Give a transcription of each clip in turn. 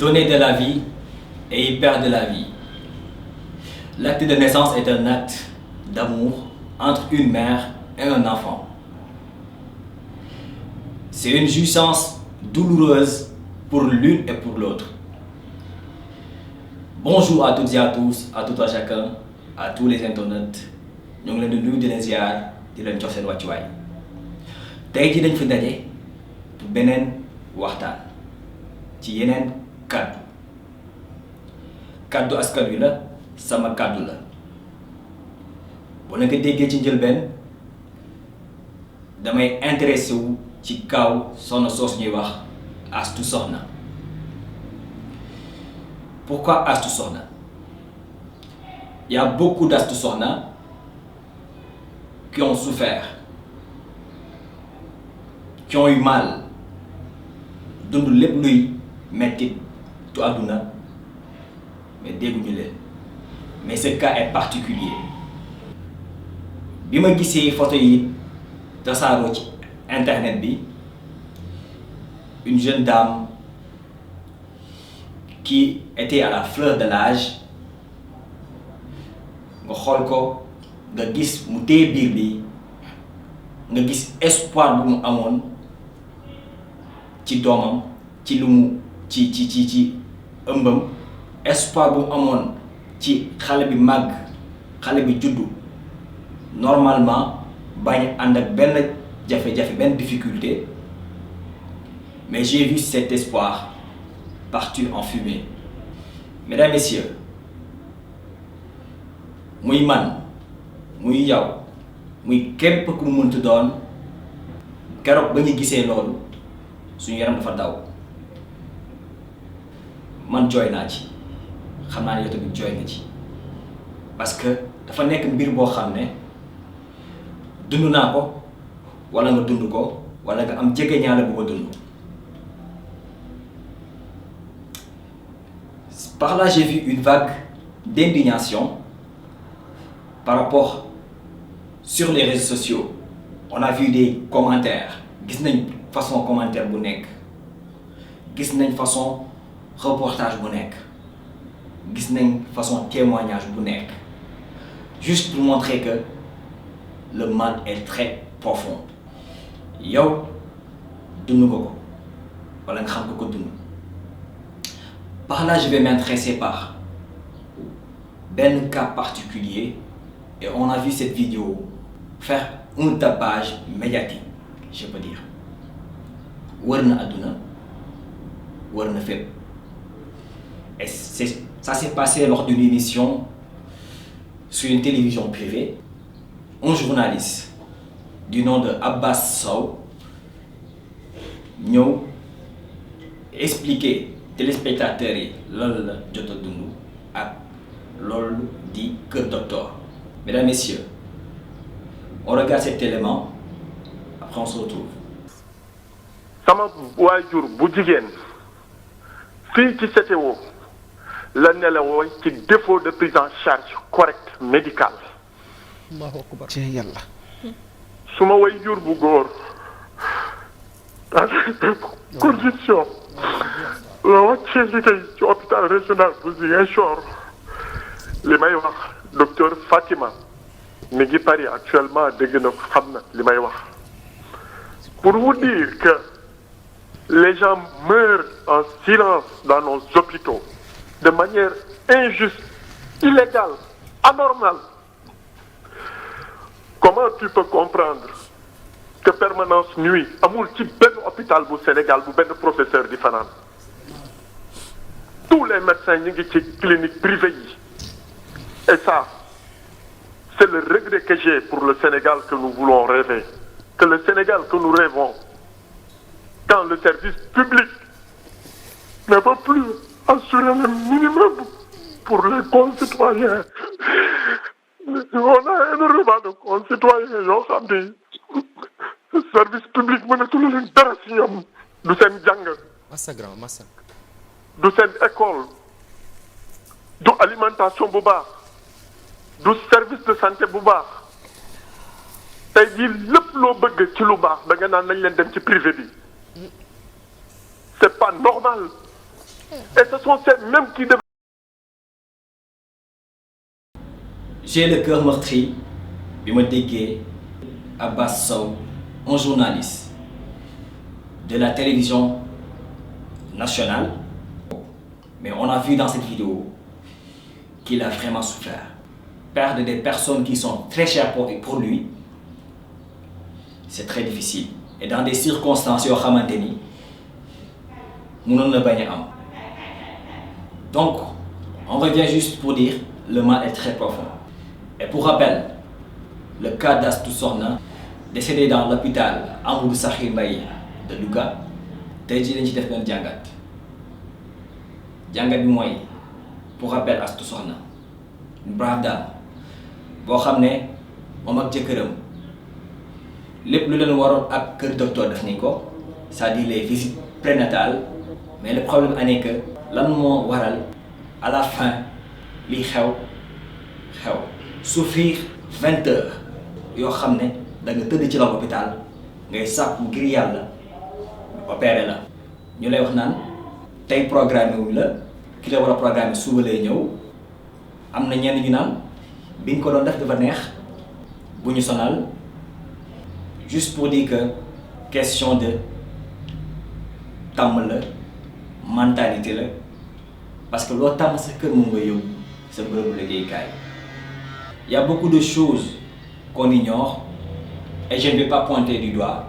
donner de la vie et il perd de la vie. L'acte de naissance est un acte d'amour entre une mère et un enfant. C'est une jouissance douloureuse pour l'une et pour l'autre. Bonjour à toutes et à tous, à tout à chacun, à tous les internautes. Nous ngi leen di nuyu di leen ziar di leen jox seen wàccuwaay. Tey jii dañ fi daje pour beneen waxtaan ci yeneen kàddu. Kàddu askan wi la sama kàddu la. boo leen ko déggee ci njëlbeen damay intéressé wu ci kaw soxna soos ñuy wax Astou Sokhna. Pourquoi Astou Sokhna? Il y a beaucoup d'Astou Sokhna qui ont souffert, qui ont eu mal, dund lépp luy metti tu àdduna mais dégguñu leen. Mais ce cas est particulier. bi ma gisee photo yi tasaaroo ci internet bi, une jeune dame qui était à la fleur de l'âge, nga xool ko nga gis mu téye biir bi, nga gis espoir bu mu amoon ci doomam, ci lu mu ci ëmbam, espoir bu mu amoon ci xale bi màgg, xale bi juddu normalement bañ ànd ak benn jafe-jafe, benn difficulté. Mais j'ai vu cet espoir partir en fumée. Mesdames, Messieurs, muy man muy yow muy képp ku mu mënti doon, keroog ba ñu gisee loolu suñu yaram dafa daw. Man jooy naa ci, xam naa ne yow tamit jooy nga ci, parce que dafa nekk mbir boo xam ne dund naa ko wala nga dund ko wala nga am jege ñaale bu ko dund. Par là, j'ai vu une vague d'indignation par rapport sur les réseaux sociaux. On a vu des commentaires. Gis nañ façon commentaire bu nekk, gis nañ façon reportage bu nekk, gis nañ façon témoignage bu nekk, juste pour montrer que le mal est très profond. Yow dund nga ko wala nga xam nga ko dund. Par là, je vais m'intéresser par un cas particulier et on a vu cette vidéo faire un tapage médiatique, je peux dire. Wër na àdduna, wër na fépp. Et ça s'est passé lors d'une émission sur une télévision privée. Un journaliste du nom de Abbas Sow ñëw expliquer téléspectateurs yi loolu la jot a dund ak loolu di Kër Docteur. Mesdames, Messieurs, on regarde cet élément, après on se retrouve. sama waajur bu jigéen fii ci CTO la nelawoo ci défaut de prise en charge correcte médicale. Allahu akbar ci yàlla. suma waajur bu góor dans condition la wàccee liggéey ci hôpital régional bu Ziguinchor. li may wax docteur Fatima mi ngi Paris actuellement dégg na xam na li may wax. Pour vous dire que les gens meurent en silence dans nos hôpitaux de manière injuste, illégale, anormale. Comment tu peux comprendre que permanence nuit amul ci benn hôpital bu Sénégal bu benn professeur di fanaan? Tous les médecins ñu ngi ci clinique privée yi. Et ça, c'est le regret que j'ai pour le Sénégal que nous voulons rêver. Que le Sénégal que nous rêvons, quand le service public ne peut plus assurer le minimum pour les concitoyens. On a énormément de concitoyens yoo xam ne service public mënatul leen dara si ñoom. Du seen jàng. Massa grand massa. Du seen école. Du alimentation bu baax. Du service de santé bu baax. tey jii lépp loo bëgg ci lu baax da nga naan nañ leen dem ci privé bi. C'est pas normal. Et ce sont ces-mêmes qui devraient... J'ai le cœur meurtri bi ma déggee Abbas Sow, un journaliste de la télévision nationale, mais on a vu dans cette vidéo qu'il a vraiment souffert. Perdre des personnes qui sont très chères pour lui, c'est très difficile. Et dans des circonstances yoo xamante ni mënoon na bañ a am. Donc, on revient juste pour dire le mal est très profond. Et pour rappel, le cas d'Astou Sokhna, décédé dans l'hôpital Amadou Sakhir Mbaye de Louga, tey jii dañ ci def benn jàngat bi mooy pour rappel Astou Sokhna, une brave dame boo xam ne moom ak jëkkëram lépp lu leen waroon ak kër docteur def nañ ko, c'est-à-dire les visites prénatales, mais le problème est que lan moo waral à la fin li xew souffrir 20 heures yoo xam ne da nga tëdd ci la hôpital ngay sàkku ngir yàlla opéré la ñu lay wax naan tey programme wuñ la ki la war a programme suba lay ñëw. am na ñenn ñu naan bi nga ko doon def dafa neex bu ñu sonal, juste pour dire que question de tàmm la mentalité la, parce que loo tàmm sa kër moom nga yóbbu sa bërëbu liggéeykaay. Il y a beaucoup de choses qu'on ignore et je ne vais pas pointer du doigt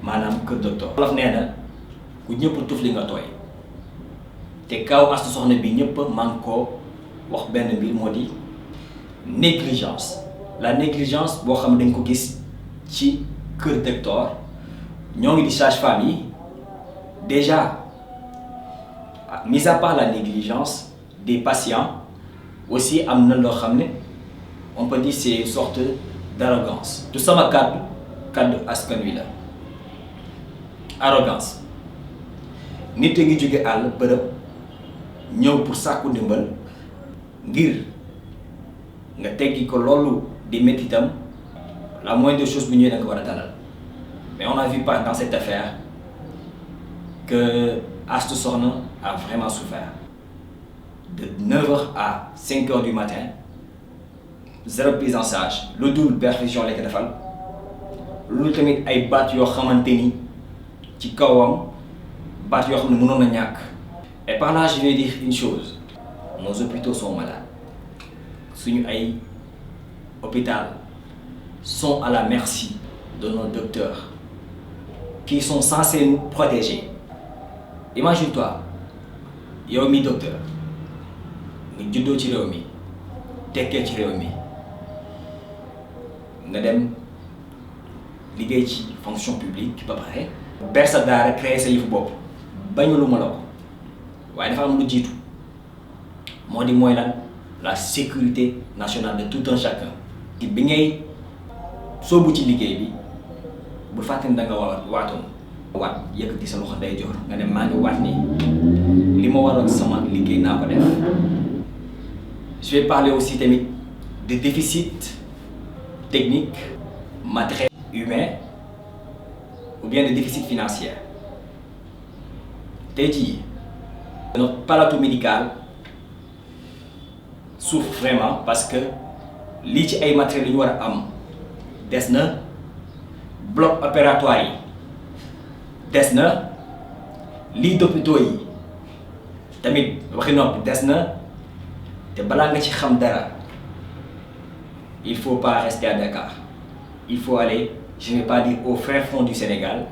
maanaam kër docteur. Wolof nee na ku ñëpp tuf li nga tooy te kaw Astou Sokhna bi ñëpp man koo wax benn mbir moo di négligence. La négligence boo xam ne dañ ko gis ci kër docteur ñoo ngi di sage-femme yi déjà, mis à part la négligence des patients aussi am na loo xam ne on peut dire c'est une sorte d'arrogance. Du sama kàddu askan wi la. Arrogance nit a ngi jóge àll bërëb ñëw pour sàkku ndimbal ngir nga teggi ko loolu di méttitam, la moindre des choses bu ñëwee da nga war a dalal. Mais on a vu dans cette affaire que Astou Sokhna a vraiment souffert. De 9h à 5h du matin, zéro prise en charge, le double perfusion la ko defal, loolu tamit ay baat yoo xamante ni ci kawam baat yoo xam ne mënoon na ñàkk. Et par là je vais dire une chose, nos hôpitaux sont malades, suñu ay hôpital sont à la merci de nos docteurs qui sont censés nous protéger. Imagine-toi yow mi docteur nga juddoo ci réew mi tekkee ci réew mi nga dem liggéey ci fonction publique ba pare ber sa daara créer sa yëfu bopp bañu lu ma la ko waaye dafa am lu jiitu moo di mooy lan la sécurité nationale de tout un chacun. bi ngay soobu ci liggéey bi bu fàtte ni da nga waatoon waat yëkkati sa loxo day jox nga ne maa ngi waat nii li ma waroon sama liggéey naa ko def. Je vais parler aussi tamit de déficit technique, matériel, humain ou bien de déficit financier. Tey jii notre plateau médical souffre vraiment parce que lii ci ay matériels yu ñu war a am des na, bloc opératoire yi des na, lits d'hôpitaux yi tamit waxi noppi des na. te balaa nga ci xam dara il faut pas rester à Dakar, il faut aller, je ne vais pas dire au fin fond du Sénégal,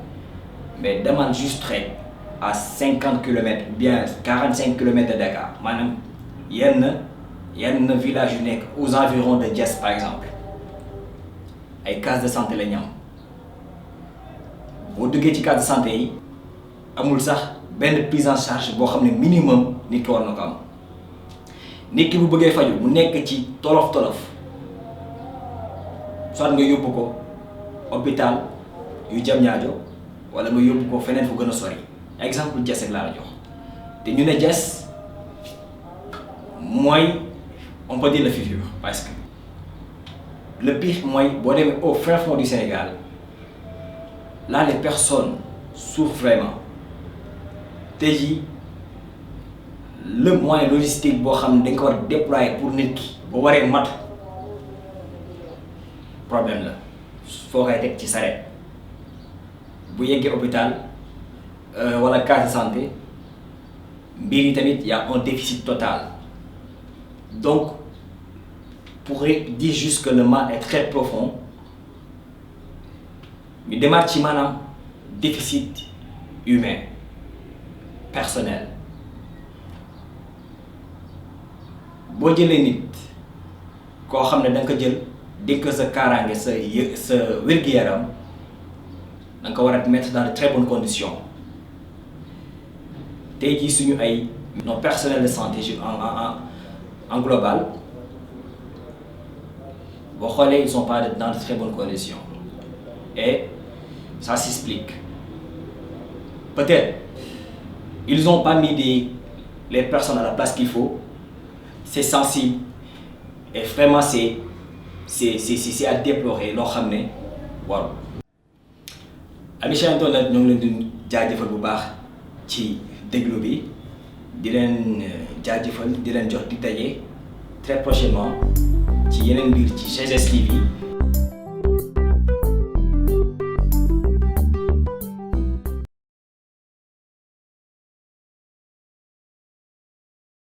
mais demande juste rek à 50 km ou bien 45 km de Dakar maanaam yenn village yu nekk aux environs de Diass par exemple ay case de santé la ñu am. boo duggee ci case de santé yi amul sax benn prise en charge boo xam ne minimum nit ki war na ko am. nit ki bu bëggee faju mu nekk ci tolof soit nga yóbbu ko hôpital yu Diamniadio wala nga yóbbu ko feneen fu gën a sori. Exemple Diass rek laa la jox te ñu ne Diass mooy on peut dire le futur parce que le pire mooy boo demee au fin fond du Sénégal là les personnes souffrent vraiment. Tey jii le moyen logistique boo xam ne dañ ko war a déployer pour nit ki bu waree mat problème la foo koy teg ci sareet bu yeggee hôpital wala case de santé mbir yi tamit y a un déficit total donc pour dire juste que le mal est très profond ñu demaat ci maanaam déficit humain personnel boo jëlee nit koo xam ne da nga ko jël dénk sa kaaraange sa wér-gu-yaram da nga ko war a mettre dans de très bonnes conditions tey jii suñu ay nos personnels de santé en global boo xoolee ils sont pas dans de très bonnes conditions et ça s'explique peut-être ils ont pas mis les personnes à la place qu'il faut c'est sensible et vraiment c'est à déplorer loo xam ne warul. Amis chers internautes ñoo ngi leen di jaajëfal bu baax ci déglu bi di leen jaajëfal di leen jox di daje très prochainement ci yeneen mbir ci GGS TV.